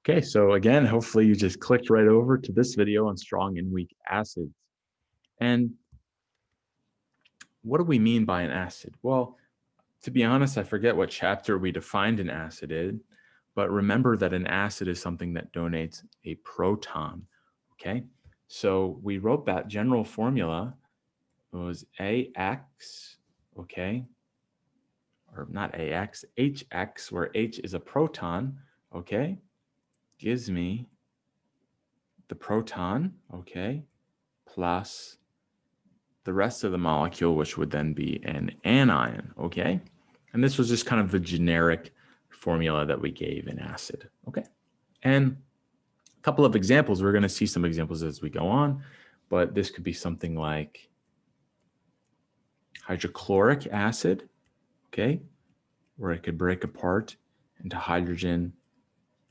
Okay, so again, hopefully you just clicked right over to this video on strong and weak acids. And what do we mean by an acid? Well, to be honest, I forget what chapter we defined an acid in, but remember that an acid is something that donates a proton, okay? So we wrote that general formula. It was AX, okay? Or not AX, HX, where H is a proton, okay? Gives me the proton, okay, plus the rest of the molecule, which would then be an anion, okay? And this was just kind of the generic formula that we gave in acid, okay? And a couple of examples, we're gonna see some examples as we go on, but this could be something like hydrochloric acid, okay? Where it could break apart into hydrogen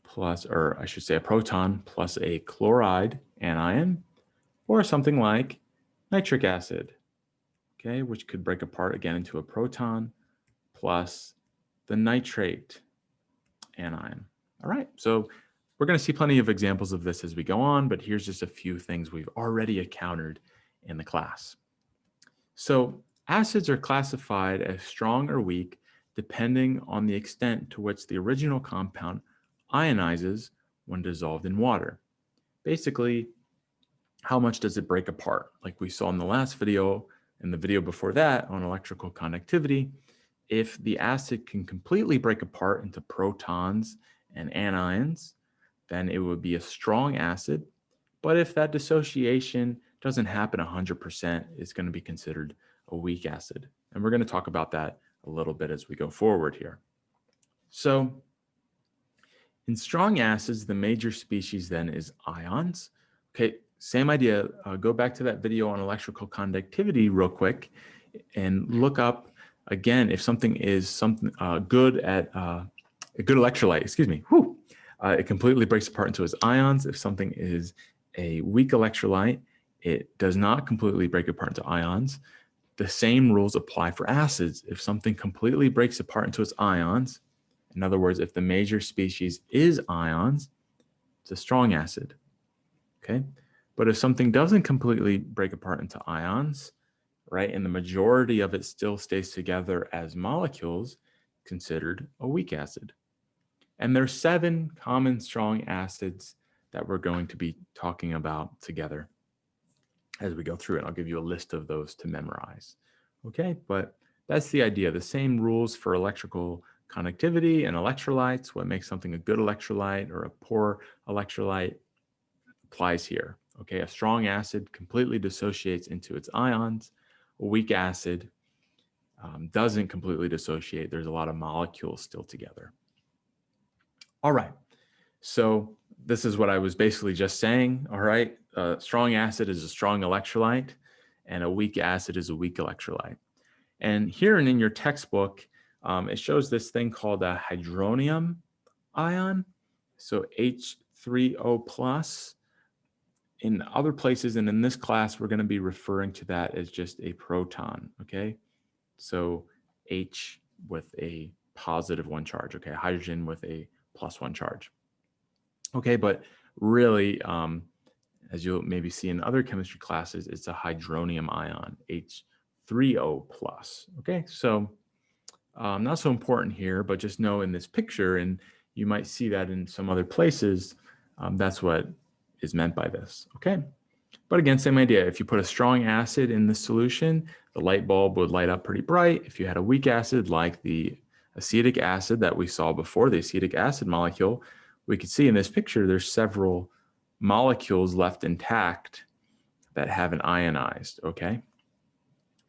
plus, or I should say a proton plus a chloride anion, or something like nitric acid, okay, which could break apart again into a proton plus the nitrate anion. All right, so we're going to see plenty of examples of this as we go on, but here's just a few things we've already encountered in the class. So acids are classified as strong or weak depending on the extent to which the original compound ionizes when dissolved in water. Basically, how much does it break apart? Like we saw in the last video and the video before that on electrical conductivity, if the acid can completely break apart into protons and anions, then it would be a strong acid. But if that dissociation doesn't happen 100%, it's going to be considered a weak acid. And we're going to talk about that a little bit as we go forward here. So in strong acids, the major species then is ions. Okay, same idea. Go back to that video on electrical conductivity real quick and look up again if something is something good at a good electrolyte. Excuse me. It completely breaks apart into its ions. If something is a weak electrolyte, it does not completely break apart into ions. The same rules apply for acids. If something completely breaks apart into its ions, in other words, if the major species is ions, it's a strong acid, okay? But if something doesn't completely break apart into ions, right, and the majority of it still stays together as molecules, considered a weak acid. And there's 7 common strong acids that we're going to be talking about together as we go through it. I'll give you a list of those to memorize, okay? But that's the idea. The same rules for electrical conductivity and electrolytes, what makes something a good electrolyte or a poor electrolyte applies here. Okay, a strong acid completely dissociates into its ions. A weak acid doesn't completely dissociate. There's a lot of molecules still together. All right, so this is what I was basically just saying. All right, a strong acid is a strong electrolyte and a weak acid is a weak electrolyte. And here and in your textbook, it shows this thing called a hydronium ion. So H3O plus. In other places and in this class, we're going to be referring to that as just a proton, okay? So H with a +1 charge, okay? Hydrogen with a +1 charge. Okay, but really, as you'll maybe see in other chemistry classes, it's a hydronium ion, H3O plus, okay? So not so important here, but just know in this picture, and you might see that in some other places, that's what is meant by this, okay? But again, same idea. If you put a strong acid in the solution, the light bulb would light up pretty bright. If you had a weak acid like the acetic acid that we saw before, the acetic acid molecule, we could see in this picture there's several molecules left intact that haven't ionized, okay?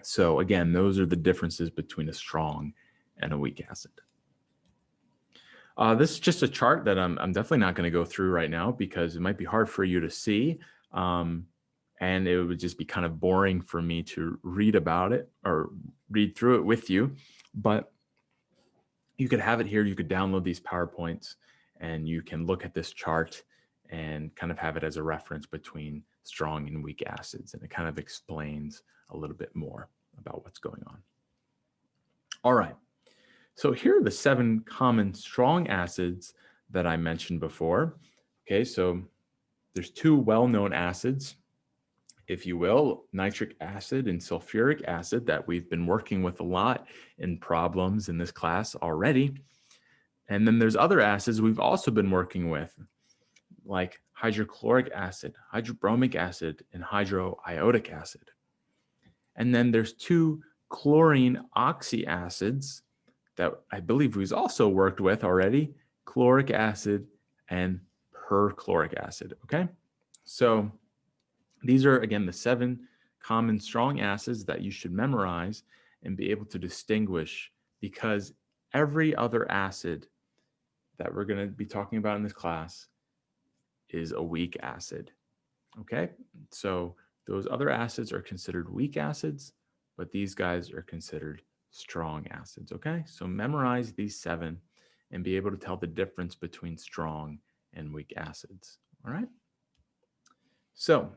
So again, those are the differences between a strong and a weak acid. This is just a chart that I'm definitely not going to go through right now because it might be hard for you to see. And it would just be kind of boring for me to read about it or read through it with you. But you could have it here. You could download these PowerPoints and you can look at this chart and kind of have it as a reference between strong and weak acids. And it kind of explains a little bit more about what's going on. All right. So here are the 7 common strong acids that I mentioned before. Okay, so there's two well-known acids, if you will, nitric acid and sulfuric acid, that we've been working with a lot in problems in this class already. And then there's other acids we've also been working with, like hydrochloric acid, hydrobromic acid, and hydroiodic acid. And then there's two chlorine oxyacids that I believe we've also worked with already, chloric acid and perchloric acid, okay? So these are, again, the 7 common strong acids that you should memorize and be able to distinguish, because every other acid that we're going to be talking about in this class is a weak acid, okay? So those other acids are considered weak acids, but these guys are considered strong acids, okay? So memorize these 7 and be able to tell the difference between strong and weak acids, all right? So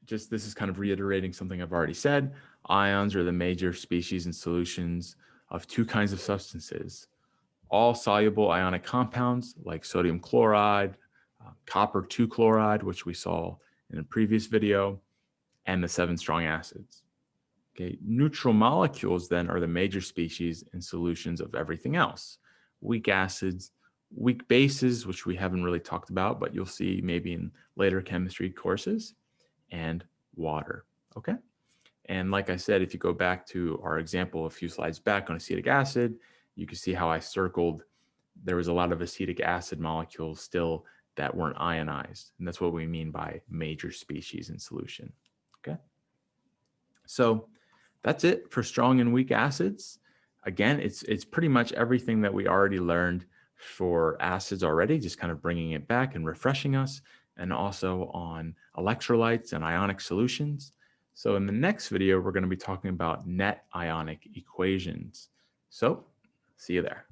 just this is kind of reiterating something I've already said. Ions are the major species and solutions of 2 kinds of substances: all soluble ionic compounds like sodium chloride, copper 2 chloride, which we saw in a previous video, and the 7 strong acids. Okay, neutral molecules then are the major species and solutions of everything else: weak acids, weak bases, which we haven't really talked about, but you'll see maybe in later chemistry courses, and water, okay? And like I said, if you go back to our example a few slides back on acetic acid, you can see how I circled there was a lot of acetic acid molecules still that weren't ionized. And that's what we mean by major species in solution, okay? So that's it for strong and weak acids. Again, it's pretty much everything that we already learned for acids already, just kind of bringing it back and refreshing us, and also on electrolytes and ionic solutions. So in the next video, we're going to be talking about net ionic equations. So see you there.